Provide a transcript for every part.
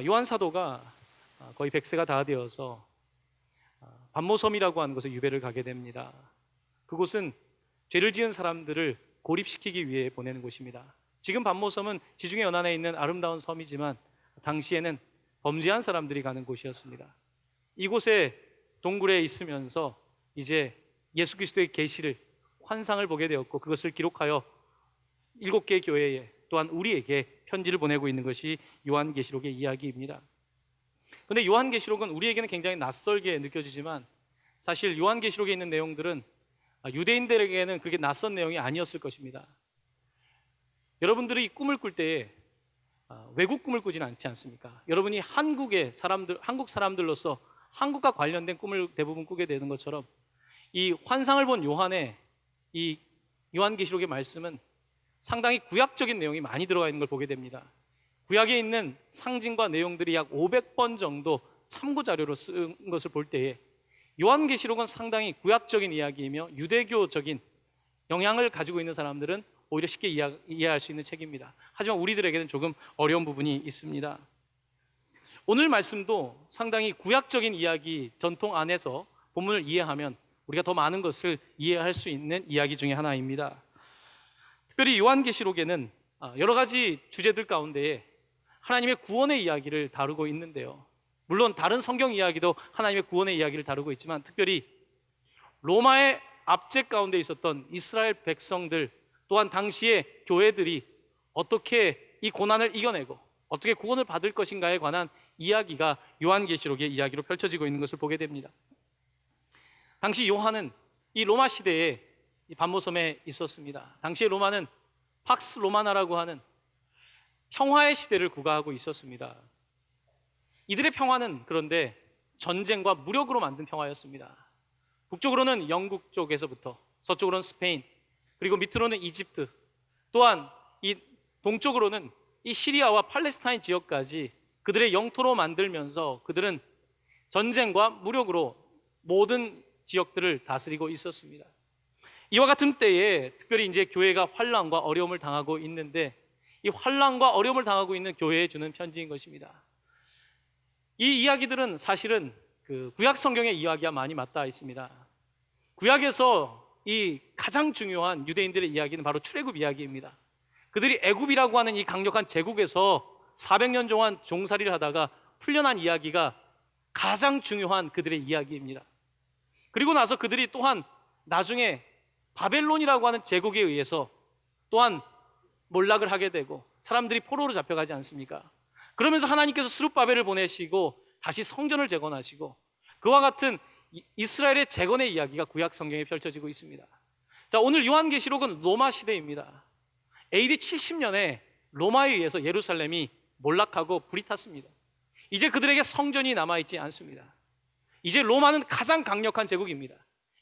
요한 사도가 거의 100세가 다 되어서 반모섬이라고 하는 곳에 유배를 가게 됩니다. 그곳은 죄를 지은 사람들을 고립시키기 위해 보내는 곳입니다. 지금 반모섬은 지중해 연안에 있는 아름다운 섬이지만 당시에는 범죄한 사람들이 가는 곳이었습니다. 이곳에 동굴에 있으면서 이제 예수 그리스도의 계시를, 환상을 보게 되었고, 그것을 기록하여 7개의 교회에, 또한 우리에게 편지를 보내고 있는 것이 요한계시록의 이야기입니다. 그런데 요한계시록은 우리에게는 굉장히 낯설게 느껴지지만 사실 요한계시록에 있는 내용들은 유대인들에게는 그렇게 낯선 내용이 아니었을 것입니다. 여러분들이 꿈을 꿀 때에 외국 꿈을 꾸지는 않지 않습니까? 여러분이 한국 사람들로서 한국과 관련된 꿈을 대부분 꾸게 되는 것처럼 이 환상을 본 요한의 이 요한계시록의 말씀은 상당히 구약적인 내용이 많이 들어가 있는 걸 보게 됩니다. 구약에 있는 상징과 내용들이 약 500번 정도 참고 자료로 쓴 것을 볼 때에 요한계시록은 상당히 구약적인 이야기이며 유대교적인 영향을 가지고 있는 사람들은 오히려 쉽게 이해할 수 있는 책입니다. 하지만 우리들에게는 조금 어려운 부분이 있습니다. 오늘 말씀도 상당히 구약적인 이야기 전통 안에서 본문을 이해하면 우리가 더 많은 것을 이해할 수 있는 이야기 중에 하나입니다. 특별히 요한계시록에는 여러 가지 주제들 가운데에 하나님의 구원의 이야기를 다루고 있는데요. 물론 다른 성경 이야기도 하나님의 구원의 이야기를 다루고 있지만 특별히 로마의 압제 가운데 있었던 이스라엘 백성들, 또한 당시의 교회들이 어떻게 이 고난을 이겨내고 어떻게 구원을 받을 것인가에 관한 이야기가 요한계시록의 이야기로 펼쳐지고 있는 것을 보게 됩니다. 당시 요한은 이 로마 시대에 반모섬에 있었습니다. 당시의 로마는 팍스 로마나라고 하는 평화의 시대를 구가하고 있었습니다. 이들의 평화는 그런데 전쟁과 무력으로 만든 평화였습니다. 북쪽으로는 영국 쪽에서부터, 서쪽으로는 스페인, 그리고 밑으로는 이집트, 또한 이 동쪽으로는 이 시리아와 팔레스타인 지역까지 그들의 영토로 만들면서 그들은 전쟁과 무력으로 모든 지역들을 다스리고 있었습니다. 이와 같은 때에 특별히 이제 교회가 환난과 어려움을 당하고 있는데 이 환난과 어려움을 당하고 있는 교회에 주는 편지인 것입니다. 이 이야기들은 사실은 그 구약 성경의 이야기와 많이 맞닿아 있습니다. 구약에서 이 가장 중요한 유대인들의 이야기는 바로 출애굽 이야기입니다. 그들이 애굽이라고 하는 이 강력한 제국에서 400년 동안 종살이를 하다가 풀려난 이야기가 가장 중요한 그들의 이야기입니다. 그리고 나서 그들이 또한 나중에 바벨론이라고 하는 제국에 의해서 또한 몰락을 하게 되고 사람들이 포로로 잡혀가지 않습니까? 그러면서 하나님께서 스룹바벨을 보내시고 다시 성전을 재건하시고 그와 같은 이스라엘의 재건의 이야기가 구약 성경에 펼쳐지고 있습니다. 자, 오늘 요한계시록은 로마 시대입니다. AD 70년에 로마에 의해서 예루살렘이 몰락하고 불이 탔습니다. 이제 그들에게 성전이 남아있지 않습니다. 이제 로마는 가장 강력한 제국입니다.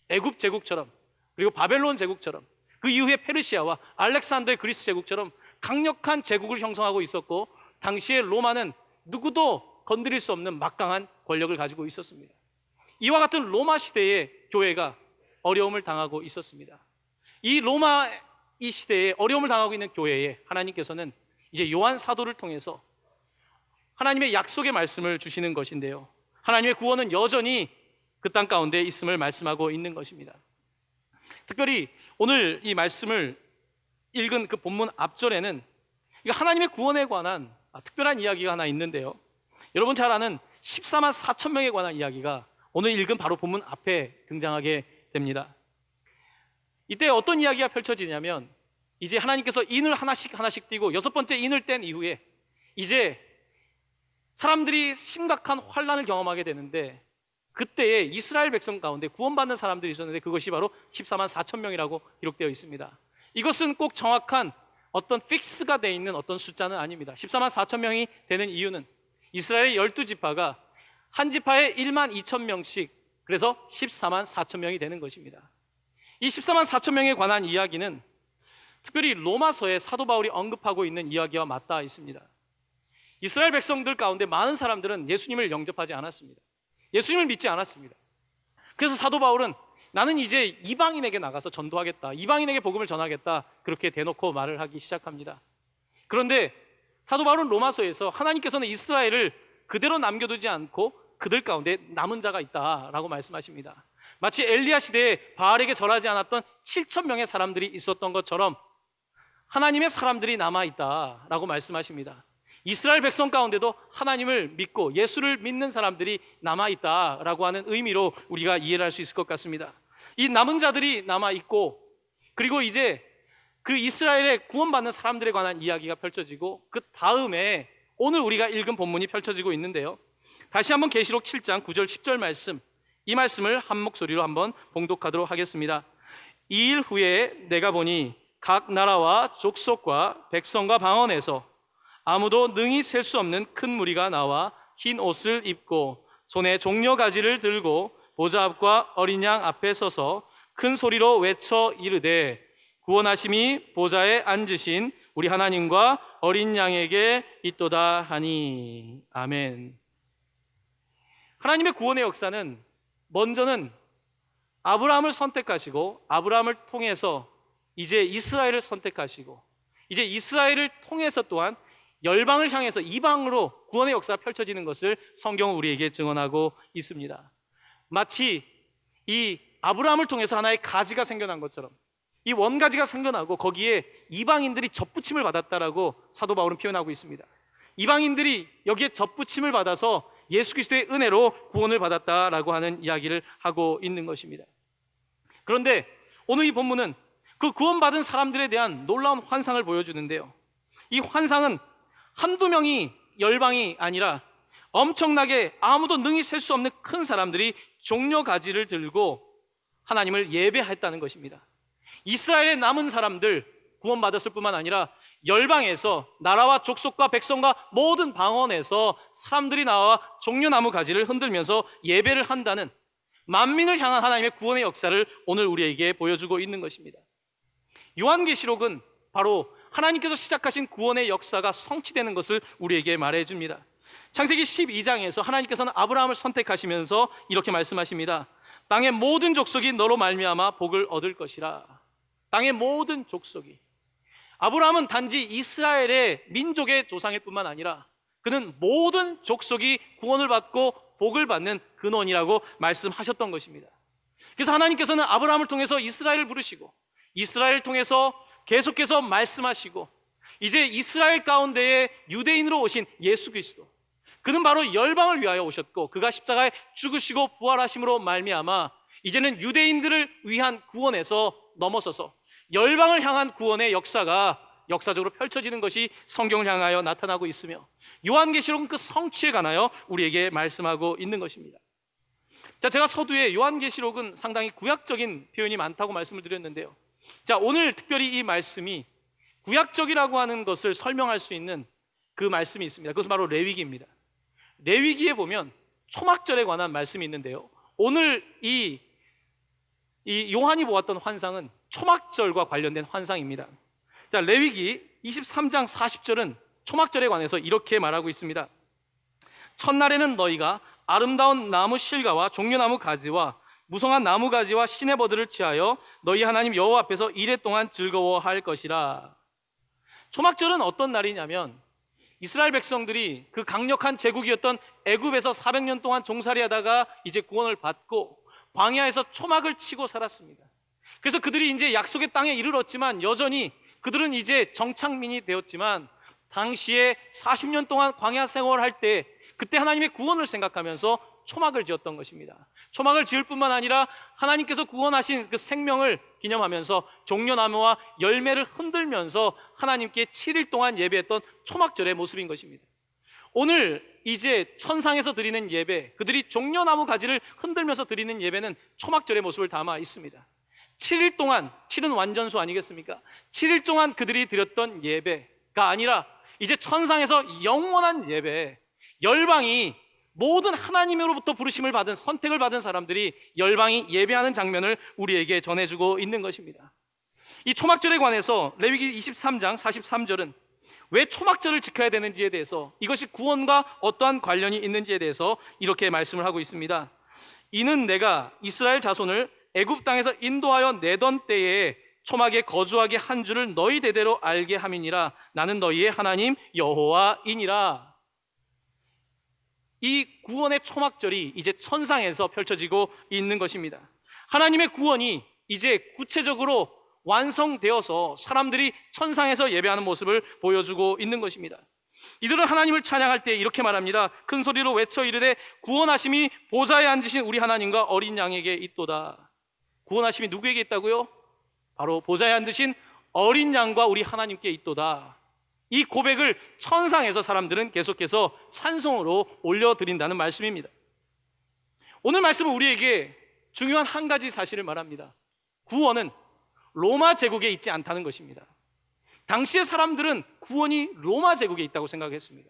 애굽 제국처럼, 그리고 바벨론 제국처럼, 그 이후에 페르시아와 알렉산더의 그리스 제국처럼 강력한 제국을 형성하고 있었고 당시에 로마는 누구도 건드릴 수 없는 막강한 권력을 가지고 있었습니다. 이와 같은 로마 시대의 교회가 어려움을 당하고 있었습니다. 이 로마 이 시대에 어려움을 당하고 있는 교회에 하나님께서는 이제 요한 사도를 통해서 하나님의 약속의 말씀을 주시는 것인데요, 하나님의 구원은 여전히 그 땅 가운데 있음을 말씀하고 있는 것입니다. 특별히 오늘 이 말씀을 읽은 그 본문 앞절에는 하나님의 구원에 관한 특별한 이야기가 하나 있는데요, 여러분 잘 아는 14만 4천 명에 관한 이야기가 오늘 읽은 바로 본문 앞에 등장하게 됩니다. 이때 어떤 이야기가 펼쳐지냐면 이제 하나님께서 인을 하나씩 띄고 6번째 인을 뗀 이후에 이제 사람들이 심각한 환난을 경험하게 되는데 그때에 이스라엘 백성 가운데 구원받는 사람들이 있었는데 그것이 바로 14만 4천 명이라고 기록되어 있습니다. 이것은 꼭 정확한 어떤 픽스가 되어 있는 어떤 숫자는 아닙니다. 14만 4천 명이 되는 이유는 이스라엘의 12지파가 한 지파에 1만 2천 명씩, 그래서 14만 4천 명이 되는 것입니다. 이 14만 4천 명에 관한 이야기는 특별히 로마서에 사도 바울이 언급하고 있는 이야기와 맞닿아 있습니다. 이스라엘 백성들 가운데 많은 사람들은 예수님을 영접하지 않았습니다. 예수님을 믿지 않았습니다. 그래서 사도 바울은 나는 이제 이방인에게 나가서 전도하겠다, 이방인에게 복음을 전하겠다, 그렇게 대놓고 말을 하기 시작합니다. 그런데 사도 바울은 로마서에서 하나님께서는 이스라엘을 그대로 남겨두지 않고 그들 가운데 남은 자가 있다라고 말씀하십니다. 마치 엘리야 시대에 바알에게 절하지 않았던 7천 명의 사람들이 있었던 것처럼 하나님의 사람들이 남아있다라고 말씀하십니다. 이스라엘 백성 가운데도 하나님을 믿고 예수를 믿는 사람들이 남아있다라고 하는 의미로 우리가 이해를 할 수 있을 것 같습니다. 이 남은 자들이 남아있고, 그리고 이제 그 이스라엘의 구원받는 사람들에 관한 이야기가 펼쳐지고, 그 다음에 오늘 우리가 읽은 본문이 펼쳐지고 있는데요. 다시 한번 계시록 7장 9절 10절 말씀, 이 말씀을 한 목소리로 한번 봉독하도록 하겠습니다. 이 일 후에 내가 보니 각 나라와 족속과 백성과 방언에서 아무도 능히 셀 수 없는 큰 무리가 나와 흰 옷을 입고 손에 종려 가지를 들고 보좌 앞과 어린 양 앞에 서서 큰 소리로 외쳐 이르되 구원하심이 보좌에 앉으신 우리 하나님과 어린 양에게 있도다 하니. 아멘. 하나님의 구원의 역사는 먼저는 아브라함을 선택하시고, 아브라함을 통해서 이제 이스라엘을 선택하시고, 이제 이스라엘을 통해서 또한 열방을 향해서 이방으로 구원의 역사가 펼쳐지는 것을 성경은 우리에게 증언하고 있습니다. 마치 이 아브라함을 통해서 하나의 가지가 생겨난 것처럼 이 원가지가 생겨나고 거기에 이방인들이 접붙임을 받았다라고 사도 바울은 표현하고 있습니다. 이방인들이 여기에 접붙임을 받아서 예수 그리스도의 은혜로 구원을 받았다라고 하는 이야기를 하고 있는 것입니다. 그런데 오늘 이 본문은 그 구원받은 사람들에 대한 놀라운 환상을 보여주는데요. 이 환상은 한두 명이 열방이 아니라 엄청나게 아무도 능히 셀 수 없는 큰 사람들이 종려 가지를 들고 하나님을 예배했다는 것입니다. 이스라엘의 남은 사람들 구원받았을 뿐만 아니라 열방에서 나라와 족속과 백성과 모든 방언에서 사람들이 나와 종려나무 가지를 흔들면서 예배를 한다는 만민을 향한 하나님의 구원의 역사를 오늘 우리에게 보여주고 있는 것입니다. 요한계시록은 바로 하나님께서 시작하신 구원의 역사가 성취되는 것을 우리에게 말해줍니다. 창세기 12장에서 하나님께서는 아브라함을 선택하시면서 이렇게 말씀하십니다. 땅의 모든 족속이 너로 말미암아 복을 얻을 것이라. 땅의 모든 족속이. 아브라함은 단지 이스라엘의 민족의 조상일 뿐만 아니라 그는 모든 족속이 구원을 받고 복을 받는 근원이라고 말씀하셨던 것입니다. 그래서 하나님께서는 아브라함을 통해서 이스라엘을 부르시고 이스라엘을 통해서 계속해서 말씀하시고 이제 이스라엘 가운데에 유대인으로 오신 예수 그리스도, 그는 바로 열방을 위하여 오셨고 그가 십자가에 죽으시고 부활하심으로 말미암아 이제는 유대인들을 위한 구원에서 넘어서서 열방을 향한 구원의 역사가 역사적으로 펼쳐지는 것이 성경을 향하여 나타나고 있으며 요한계시록은 그 성취에 관하여 우리에게 말씀하고 있는 것입니다. 자, 제가 서두에 요한계시록은 상당히 구약적인 표현이 많다고 말씀을 드렸는데요. 자, 오늘 특별히 이 말씀이 구약적이라고 하는 것을 설명할 수 있는 그 말씀이 있습니다. 그것은 바로 레위기입니다. 레위기에 보면 초막절에 관한 말씀이 있는데요. 오늘 이 요한이 보았던 환상은 초막절과 관련된 환상입니다. 자, 레위기 23장 40절은 초막절에 관해서 이렇게 말하고 있습니다. 첫날에는 너희가 아름다운 나무 실과와 종려나무 가지와 무성한 나무 가지와 시내버들을 취하여 너희 하나님 여호와 앞에서 이레 동안 즐거워할 것이라. 초막절은 어떤 날이냐면 이스라엘 백성들이 그 강력한 제국이었던 애굽에서 400년 동안 종살이하다가 이제 구원을 받고 광야에서 초막을 치고 살았습니다. 그래서 그들이 이제 약속의 땅에 이르렀지만 여전히 그들은 이제 정착민이 되었지만 당시에 40년 동안 광야 생활할 때 그때 하나님의 구원을 생각하면서 초막을 지었던 것입니다. 초막을 지을 뿐만 아니라 하나님께서 구원하신 그 생명을 기념하면서 종려나무와 열매를 흔들면서 하나님께 7일 동안 예배했던 초막절의 모습인 것입니다. 오늘 이제 천상에서 드리는 예배, 그들이 종려나무 가지를 흔들면서 드리는 예배는 초막절의 모습을 담아 있습니다. 7일 동안, 7은 완전수 아니겠습니까? 7일 동안 그들이 드렸던 예배가 아니라 이제 천상에서 영원한 예배, 열방이 모든 하나님으로부터 부르심을 받은, 선택을 받은 사람들이 열방이 예배하는 장면을 우리에게 전해주고 있는 것입니다. 이 초막절에 관해서 레위기 23장 43절은 왜 초막절을 지켜야 되는지에 대해서, 이것이 구원과 어떠한 관련이 있는지에 대해서 이렇게 말씀을 하고 있습니다. 이는 내가 이스라엘 자손을 애굽 땅에서 인도하여 내던 때에 초막에 거주하게 한 줄을 너희 대대로 알게 함이니라. 나는 너희의 하나님 여호와이니라. 이 구원의 초막절이 이제 천상에서 펼쳐지고 있는 것입니다. 하나님의 구원이 이제 구체적으로 완성되어서 사람들이 천상에서 예배하는 모습을 보여주고 있는 것입니다. 이들은 하나님을 찬양할 때 이렇게 말합니다. 큰 소리로 외쳐 이르되 구원하심이 보좌에 앉으신 우리 하나님과 어린 양에게 있도다. 구원하심이 누구에게 있다고요? 바로 보좌에 앉으신 어린 양과 우리 하나님께 있도다. 이 고백을 천상에서 사람들은 계속해서 찬송으로 올려드린다는 말씀입니다. 오늘 말씀은 우리에게 중요한 한 가지 사실을 말합니다. 구원은 로마 제국에 있지 않다는 것입니다. 당시의 사람들은 구원이 로마 제국에 있다고 생각했습니다.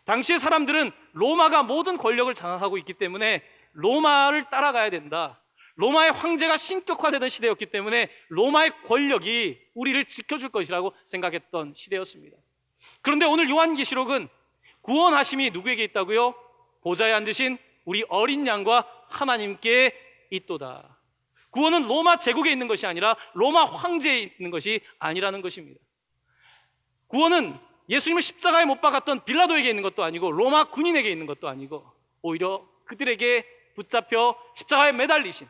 당시의 사람들은 로마가 모든 권력을 장악하고 있기 때문에 로마를 따라가야 된다. 로마의 황제가 신격화되던 시대였기 때문에 로마의 권력이 우리를 지켜줄 것이라고 생각했던 시대였습니다. 그런데 오늘 요한계시록은 구원하심이 누구에게 있다고요? 보좌에 앉으신 우리 어린 양과 하나님께 있도다. 구원은 로마 제국에 있는 것이 아니라 로마 황제에 있는 것이 아니라는 것입니다. 구원은 예수님을 십자가에 못 박았던 빌라도에게 있는 것도 아니고 로마 군인에게 있는 것도 아니고 오히려 그들에게 붙잡혀 십자가에 매달리신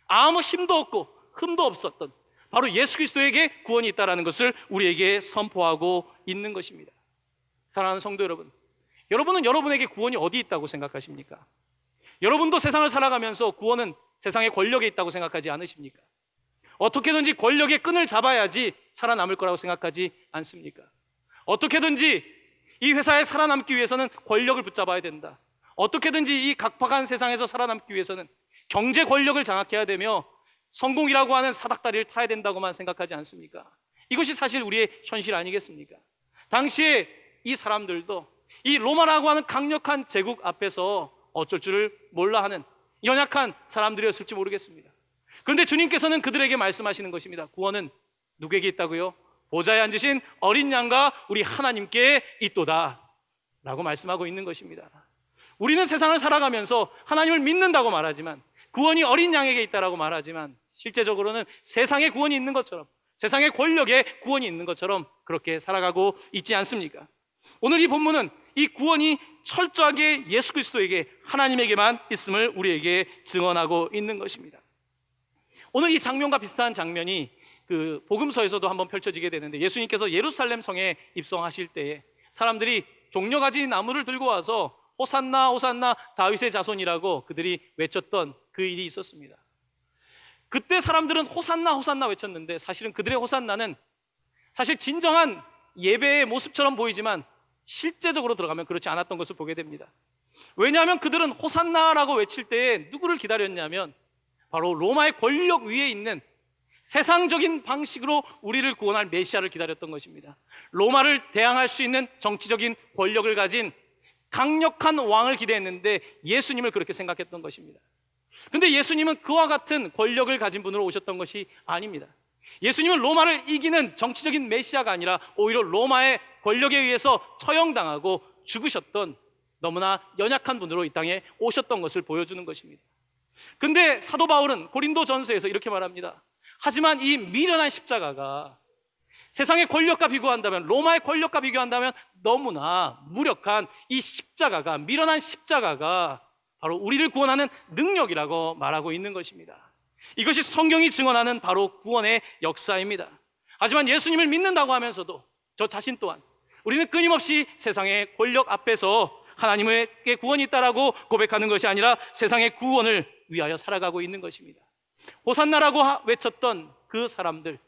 아무 힘도 없고 흠도 없었던 바로 예수 그리스도에게 구원이 있다는 것을 우리에게 선포하고 있는 것입니다. 사랑하는 성도 여러분, 여러분은 여러분에게 구원이 어디 있다고 생각하십니까? 여러분도 세상을 살아가면서 구원은 세상의 권력에 있다고 생각하지 않으십니까? 어떻게든지 권력의 끈을 잡아야지 살아남을 거라고 생각하지 않습니까? 어떻게든지 이 회사에 살아남기 위해서는 권력을 붙잡아야 된다. 어떻게든지 이 각박한 세상에서 살아남기 위해서는 경제 권력을 장악해야 되며 성공이라고 하는 사닥다리를 타야 된다고만 생각하지 않습니까? 이것이 사실 우리의 현실 아니겠습니까? 당시에 이 사람들도 이 로마라고 하는 강력한 제국 앞에서 어쩔 줄을 몰라 하는 연약한 사람들이었을지 모르겠습니다. 그런데 주님께서는 그들에게 말씀하시는 것입니다. 구원은 누구에게 있다고요? 보좌에 앉으신 어린 양과 우리 하나님께 있도다 라고 말씀하고 있는 것입니다. 우리는 세상을 살아가면서 하나님을 믿는다고 말하지만 구원이 어린 양에게 있다라고 말하지만 실제적으로는 세상에 구원이 있는 것처럼 세상의 권력에 구원이 있는 것처럼 그렇게 살아가고 있지 않습니까? 오늘 이 본문은 이 구원이 철저하게 예수 그리스도에게 하나님에게만 있음을 우리에게 증언하고 있는 것입니다. 오늘 이 장면과 비슷한 장면이 그 복음서에서도 한번 펼쳐지게 되는데 예수님께서 예루살렘 성에 입성하실 때에 사람들이 종려가지 나무를 들고 와서 호산나 호산나 다윗의 자손이라고 그들이 외쳤던 그 일이 있었습니다. 그때 사람들은 호산나 호산나 외쳤는데 사실은 그들의 호산나는 사실 진정한 예배의 모습처럼 보이지만 실제적으로 들어가면 그렇지 않았던 것을 보게 됩니다. 왜냐하면 그들은 호산나라고 외칠 때에 누구를 기다렸냐면 바로 로마의 권력 위에 있는 세상적인 방식으로 우리를 구원할 메시아를 기다렸던 것입니다. 로마를 대항할 수 있는 정치적인 권력을 가진 강력한 왕을 기대했는데 예수님을 그렇게 생각했던 것입니다. 그런데 예수님은 그와 같은 권력을 가진 분으로 오셨던 것이 아닙니다. 예수님은 로마를 이기는 정치적인 메시아가 아니라 오히려 로마의 권력에 의해서 처형당하고 죽으셨던 너무나 연약한 분으로 이 땅에 오셨던 것을 보여주는 것입니다. 그런데 사도 바울은 고린도 전서에서 이렇게 말합니다. 하지만 이 미련한 십자가가 세상의 권력과 비교한다면, 로마의 권력과 비교한다면 너무나 무력한 이 십자가가, 미련한 십자가가 바로 우리를 구원하는 능력이라고 말하고 있는 것입니다. 이것이 성경이 증언하는 바로 구원의 역사입니다. 하지만 예수님을 믿는다고 하면서도 저 자신 또한 우리는 끊임없이 세상의 권력 앞에서 하나님에게 구원이 있다라고 고백하는 것이 아니라 세상의 구원을 위하여 살아가고 있는 것입니다. 호산나라고 외쳤던 그 사람들,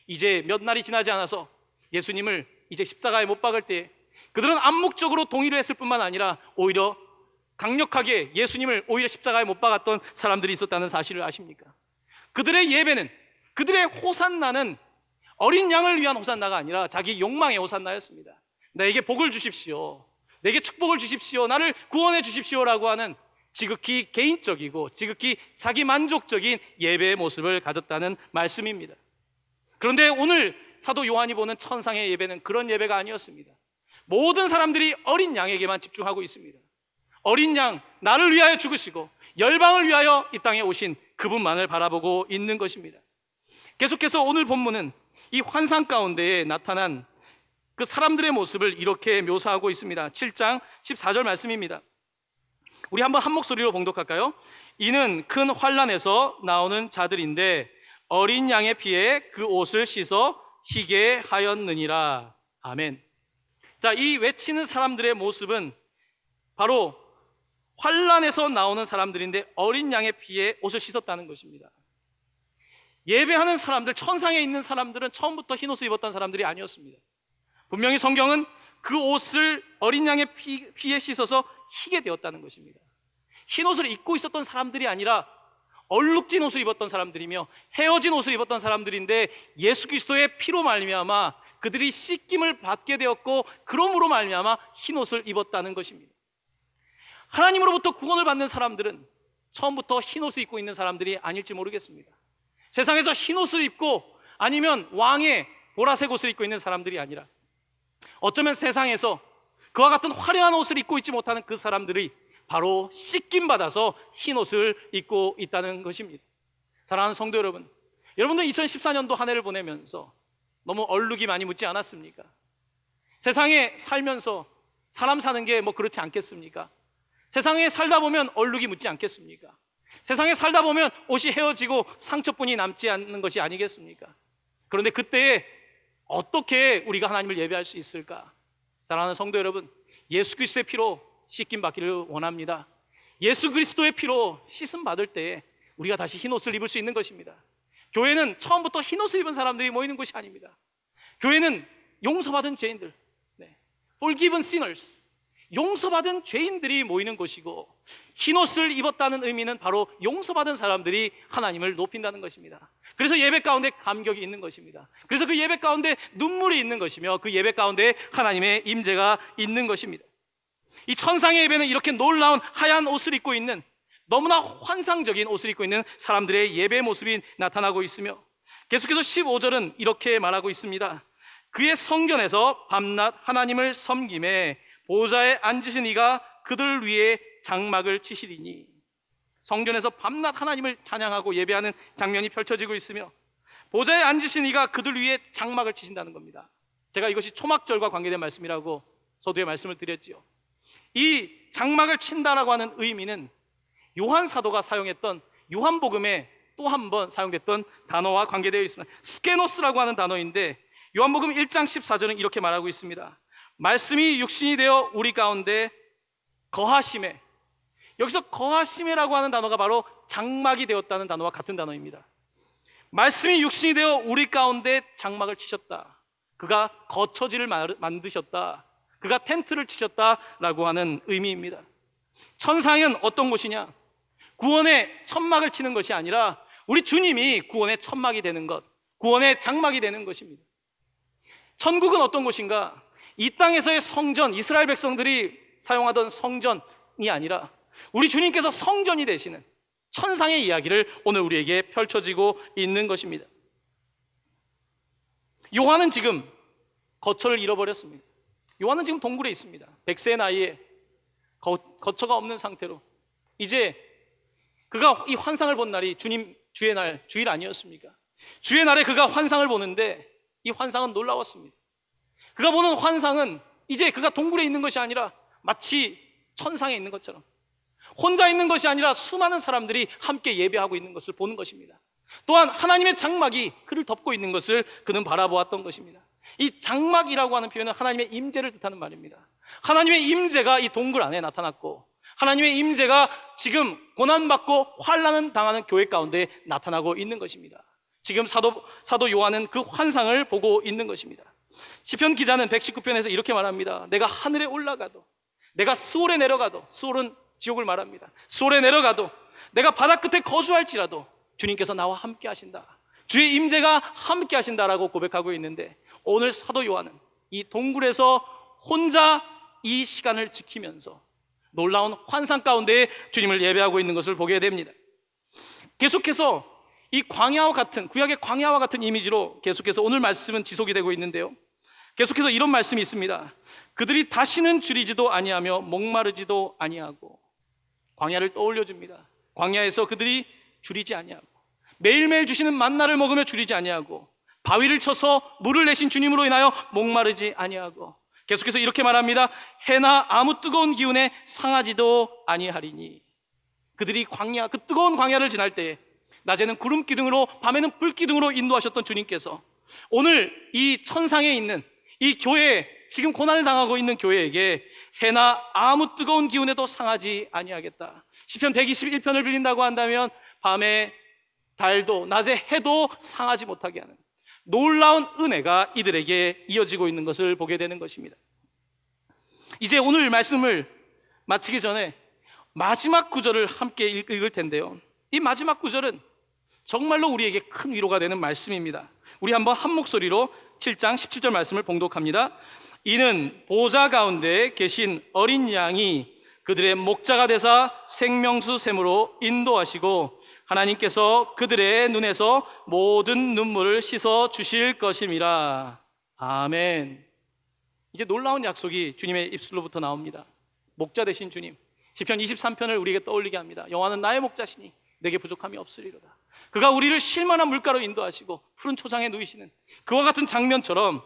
이제 몇 날이 지나지 않아서 예수님을 이제 십자가에 못 박을 때 그들은 암묵적으로 동의를 했을 뿐만 아니라 오히려 강력하게 예수님을 오히려 십자가에 못 박았던 사람들이 있었다는 사실을 아십니까? 그들의 예배는, 그들의 호산나는 어린 양을 위한 호산나가 아니라 자기 욕망의 호산나였습니다. 나에게 복을 주십시오, 내게 축복을 주십시오, 나를 구원해 주십시오라고 하는 지극히 개인적이고 지극히 자기 만족적인 예배의 모습을 가졌다는 말씀입니다. 그런데 오늘 사도 요한이 보는 천상의 예배는 그런 예배가 아니었습니다. 모든 사람들이 어린 양에게만 집중하고 있습니다. 어린 양, 나를 위하여 죽으시고 열방을 위하여 이 땅에 오신 그분만을 바라보고 있는 것입니다. 계속해서 오늘 본문은 이 환상 가운데에 나타난 그 사람들의 모습을 이렇게 묘사하고 있습니다. 7장 14절 말씀입니다. 우리 한번 한 목소리로 봉독할까요? 이는 큰 환란에서 나오는 자들인데 어린 양의 피에 그 옷을 씻어 희게 하였느니라. 아멘. 자, 이 외치는 사람들의 모습은 바로 환란에서 나오는 사람들인데 어린 양의 피에 옷을 씻었다는 것입니다. 예배하는 사람들, 천상에 있는 사람들은 처음부터 흰 옷을 입었던 사람들이 아니었습니다. 분명히 성경은 그 옷을 어린 양의 피에 씻어서 희게 되었다는 것입니다. 흰 옷을 입고 있었던 사람들이 아니라 얼룩진 옷을 입었던 사람들이며 헤어진 옷을 입었던 사람들인데 예수 그리스도의 피로 말미암아 그들이 씻김을 받게 되었고 그러므로 말미암아 흰 옷을 입었다는 것입니다. 하나님으로부터 구원을 받는 사람들은 처음부터 흰 옷을 입고 있는 사람들이 아닐지 모르겠습니다. 세상에서 흰 옷을 입고 아니면 왕의 보라색 옷을 입고 있는 사람들이 아니라 어쩌면 세상에서 그와 같은 화려한 옷을 입고 있지 못하는 그 사람들이 바로 씻김 받아서 흰 옷을 입고 있다는 것입니다. 사랑하는 성도 여러분, 여러분들 2014년도 한 해를 보내면서 너무 얼룩이 많이 묻지 않았습니까? 세상에 살면서 사람 사는 게 뭐 그렇지 않겠습니까? 세상에 살다 보면 얼룩이 묻지 않겠습니까? 세상에 살다 보면 옷이 헤어지고 상처뿐이 남지 않는 것이 아니겠습니까? 그런데 그때에 어떻게 우리가 하나님을 예배할 수 있을까? 사랑하는 성도 여러분, 예수 그리스도의 피로 씻김 받기를 원합니다. 예수 그리스도의 피로 씻음 받을 때에 우리가 다시 흰 옷을 입을 수 있는 것입니다. 교회는 처음부터 흰 옷을 입은 사람들이 모이는 곳이 아닙니다. 교회는 용서받은 죄인들, forgiven sinners, 용서받은 죄인들이 모이는 곳이고 흰 옷을 입었다는 의미는 바로 용서받은 사람들이 하나님을 높인다는 것입니다. 그래서 예배 가운데 감격이 있는 것입니다. 그래서 그 예배 가운데 눈물이 있는 것이며 그 예배 가운데 하나님의 임재가 있는 것입니다. 이 천상의 예배는 이렇게 놀라운 하얀 옷을 입고 있는, 너무나 환상적인 옷을 입고 있는 사람들의 예배 모습이 나타나고 있으며 계속해서 15절은 이렇게 말하고 있습니다. 그의 성전에서 밤낮 하나님을 섬김에 보좌에 앉으신 이가 그들 위에 장막을 치시리니, 성전에서 밤낮 하나님을 찬양하고 예배하는 장면이 펼쳐지고 있으며 보좌에 앉으신 이가 그들 위에 장막을 치신다는 겁니다. 제가 이것이 초막절과 관계된 말씀이라고 서두에 말씀을 드렸지요. 이 장막을 친다라고 하는 의미는 요한 사도가 사용했던 요한복음에 또 한 번 사용됐던 단어와 관계되어 있습니다. 스케노스라고 하는 단어인데 요한복음 1장 14절은 이렇게 말하고 있습니다. 말씀이 육신이 되어 우리 가운데 거하심에, 여기서 거하심이라고 하는 단어가 바로 장막이 되었다는 단어와 같은 단어입니다. 말씀이 육신이 되어 우리 가운데 장막을 치셨다, 그가 거처지를 만드셨다, 그가 텐트를 치셨다라고 하는 의미입니다. 천상은 어떤 곳이냐? 구원의 천막을 치는 것이 아니라 우리 주님이 구원의 천막이 되는 것, 구원의 장막이 되는 것입니다. 천국은 어떤 곳인가? 이 땅에서의 성전, 이스라엘 백성들이 사용하던 성전이 아니라 우리 주님께서 성전이 되시는 천상의 이야기를 오늘 우리에게 펼쳐지고 있는 것입니다. 요한은 지금 거처를 잃어버렸습니다. 요한은 지금 동굴에 있습니다. 100세의 나이에 거처가 없는 상태로 이제 그가 이 환상을 본 날이 주의 날, 주일 아니었습니까? 주의 날에 그가 환상을 보는데 이 환상은 놀라웠습니다. 그가 보는 환상은 이제 그가 동굴에 있는 것이 아니라 마치 천상에 있는 것처럼, 혼자 있는 것이 아니라 수많은 사람들이 함께 예배하고 있는 것을 보는 것입니다. 또한 하나님의 장막이 그를 덮고 있는 것을 그는 바라보았던 것입니다. 이 장막이라고 하는 표현은 하나님의 임재를 뜻하는 말입니다. 하나님의 임재가 이 동굴 안에 나타났고 하나님의 임재가 지금 고난받고 환난을 당하는 교회 가운데 나타나고 있는 것입니다. 지금 사도 요한은 그 환상을 보고 있는 것입니다. 시편 기자는 119편에서 이렇게 말합니다. 내가 하늘에 올라가도, 내가 스올에 내려가도, 스올은 지옥을 말합니다. 스올에 내려가도, 내가 바다 끝에 거주할지라도 주님께서 나와 함께 하신다, 주의 임재가 함께 하신다라고 고백하고 있는데, 오늘 사도 요한은 이 동굴에서 혼자 이 시간을 지키면서 놀라운 환상 가운데 주님을 예배하고 있는 것을 보게 됩니다. 계속해서 이 광야와 같은, 구약의 광야와 같은 이미지로 계속해서 오늘 말씀은 지속이 되고 있는데요, 계속해서 이런 말씀이 있습니다. 그들이 다시는 줄이지도 아니하며 목마르지도 아니하고, 광야를 떠올려 줍니다. 광야에서 그들이 줄이지 아니하고 매일매일 주시는 만나를 먹으며 줄이지 아니하고 바위를 쳐서 물을 내신 주님으로 인하여 목마르지 아니하고, 계속해서 이렇게 말합니다. 해나 아무 뜨거운 기운에 상하지도 아니하리니. 그들이 광야, 그 뜨거운 광야를 지날 때에 낮에는 구름 기둥으로 밤에는 불 기둥으로 인도하셨던 주님께서 오늘 이 천상에 있는 이 교회, 지금 고난을 당하고 있는 교회에게 해나 아무 뜨거운 기운에도 상하지 아니하겠다. 시편 121편을 빌린다고 한다면 밤에 달도 낮에 해도 상하지 못하게 하는 놀라운 은혜가 이들에게 이어지고 있는 것을 보게 되는 것입니다. 이제 오늘 말씀을 마치기 전에 마지막 구절을 함께 읽을 텐데요, 이 마지막 구절은 정말로 우리에게 큰 위로가 되는 말씀입니다. 우리 한번 한 목소리로 7장 17절 말씀을 봉독합니다. 이는 보좌 가운데 계신 어린 양이 그들의 목자가 되사 생명수 샘으로 인도하시고 하나님께서 그들의 눈에서 모든 눈물을 씻어 주실 것임이라. 아멘. 이제 놀라운 약속이 주님의 입술로부터 나옵니다. 목자 되신 주님, 시편 23편을 우리에게 떠올리게 합니다. 여호와는 나의 목자시니 내게 부족함이 없으리로다. 그가 우리를 쉴만한 물가로 인도하시고 푸른 초장에 누이시는 그와 같은 장면처럼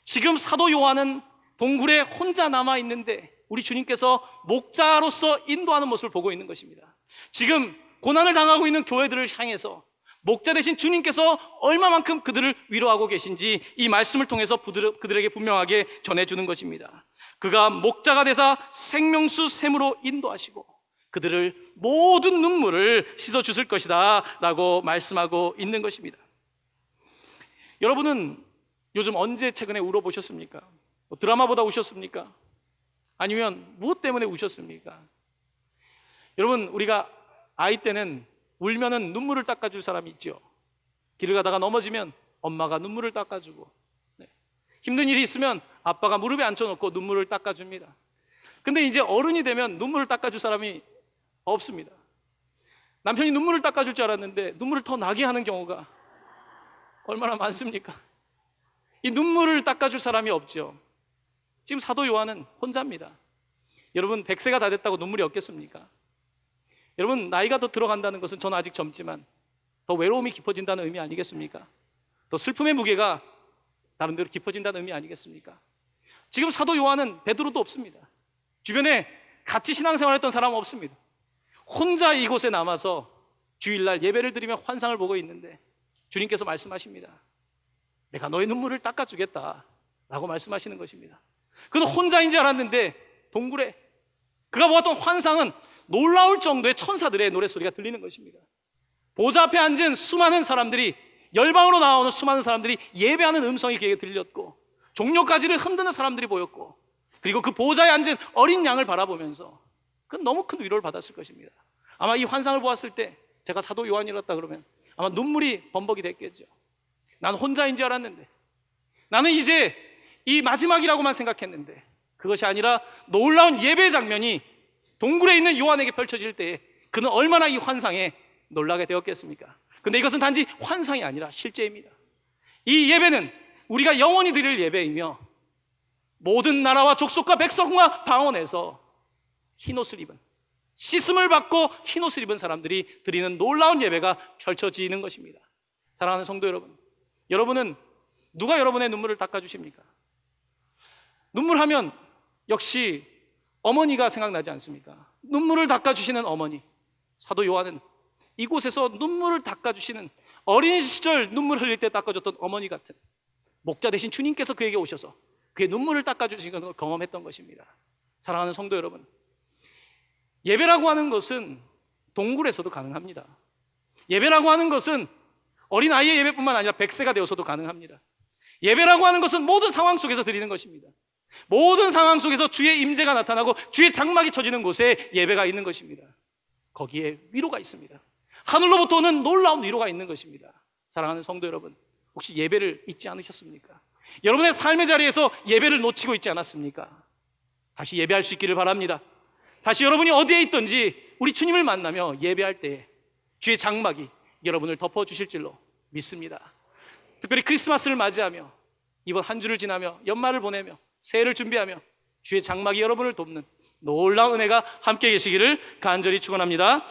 지금 사도 요한은 동굴에 혼자 남아있는데 우리 주님께서 목자로서 인도하는 모습을 보고 있는 것입니다. 지금 고난을 당하고 있는 교회들을 향해서 목자 되신 주님께서 얼마만큼 그들을 위로하고 계신지 이 말씀을 통해서 그들에게 분명하게 전해주는 것입니다. 그가 목자가 되사 생명수 샘으로 인도하시고 그들을 모든 눈물을 씻어주실 것이다 라고 말씀하고 있는 것입니다. 여러분은 요즘 언제 최근에 울어보셨습니까? 드라마 보다 우셨습니까? 아니면 무엇 때문에 우셨습니까? 여러분, 우리가 아이 때는 울면은 눈물을 닦아줄 사람이 있죠. 길을 가다가 넘어지면 엄마가 눈물을 닦아주고, 힘든 일이 있으면 아빠가 무릎에 앉혀놓고 눈물을 닦아줍니다. 근데 이제 어른이 되면 눈물을 닦아줄 사람이 없습니다. 남편이 눈물을 닦아줄 줄 알았는데 눈물을 더 나게 하는 경우가 얼마나 많습니까? 이 눈물을 닦아줄 사람이 없죠. 지금 사도 요한은 혼자입니다. 여러분, 100세가 다 됐다고 눈물이 없겠습니까? 여러분, 나이가 더 들어간다는 것은 저는 아직 젊지만 더 외로움이 깊어진다는 의미 아니겠습니까? 더 슬픔의 무게가 나름대로 깊어진다는 의미 아니겠습니까? 지금 사도 요한은 베드로도 없습니다. 주변에 같이 신앙생활했던 사람은 없습니다. 혼자 이곳에 남아서 주일날 예배를 드리며 환상을 보고 있는데 주님께서 말씀하십니다. 내가 너의 눈물을 닦아주겠다 라고 말씀하시는 것입니다. 그는 혼자인 줄 알았는데 동굴에 그가 보았던 환상은 놀라울 정도의 천사들의 노랫소리가 들리는 것입니다. 보좌 앞에 앉은 수많은 사람들이, 열방으로 나오는 수많은 사람들이 예배하는 음성이 그에게 들렸고 종려가지를 흔드는 사람들이 보였고, 그리고 그 보좌에 앉은 어린 양을 바라보면서 그는 너무 큰 위로를 받았을 것입니다. 아마 이 환상을 보았을 때 제가 사도 요한이었다 그러면 아마 눈물이 범벅이 됐겠죠. 난 혼자인 줄 알았는데, 나는 이제 이 마지막이라고만 생각했는데 그것이 아니라 놀라운 예배 장면이 동굴에 있는 요한에게 펼쳐질 때에 그는 얼마나 이 환상에 놀라게 되었겠습니까? 근데 이것은 단지 환상이 아니라 실제입니다. 이 예배는 우리가 영원히 드릴 예배이며 모든 나라와 족속과 백성과 방언에서 흰옷을 입은, 씻음을 받고 흰옷을 입은 사람들이 드리는 놀라운 예배가 펼쳐지는 것입니다. 사랑하는 성도 여러분, 여러분은 누가 여러분의 눈물을 닦아주십니까? 눈물하면 역시 어머니가 생각나지 않습니까? 눈물을 닦아주시는 어머니. 사도 요한은 이곳에서 눈물을 닦아주시는, 어린 시절 눈물 흘릴 때 닦아줬던 어머니 같은 목자 되신 주님께서 그에게 오셔서 그의 눈물을 닦아주시는 것을 경험했던 것입니다. 사랑하는 성도 여러분, 예배라고 하는 것은 동굴에서도 가능합니다. 예배라고 하는 것은 어린아이의 예배뿐만 아니라 100세가 되어서도 가능합니다. 예배라고 하는 것은 모든 상황 속에서 드리는 것입니다. 모든 상황 속에서 주의 임재가 나타나고 주의 장막이 쳐지는 곳에 예배가 있는 것입니다. 거기에 위로가 있습니다. 하늘로부터 오는 놀라운 위로가 있는 것입니다. 사랑하는 성도 여러분, 혹시 예배를 잊지 않으셨습니까? 여러분의 삶의 자리에서 예배를 놓치고 있지 않았습니까? 다시 예배할 수 있기를 바랍니다. 다시 여러분이 어디에 있든지 우리 주님을 만나며 예배할 때에 주의 장막이 여러분을 덮어주실 줄로 믿습니다. 특별히 크리스마스를 맞이하며 이번 한 주를 지나며 연말을 보내며 새해를 준비하며 주의 장막이 여러분을 돕는 놀라운 은혜가 함께 계시기를 간절히 축원합니다.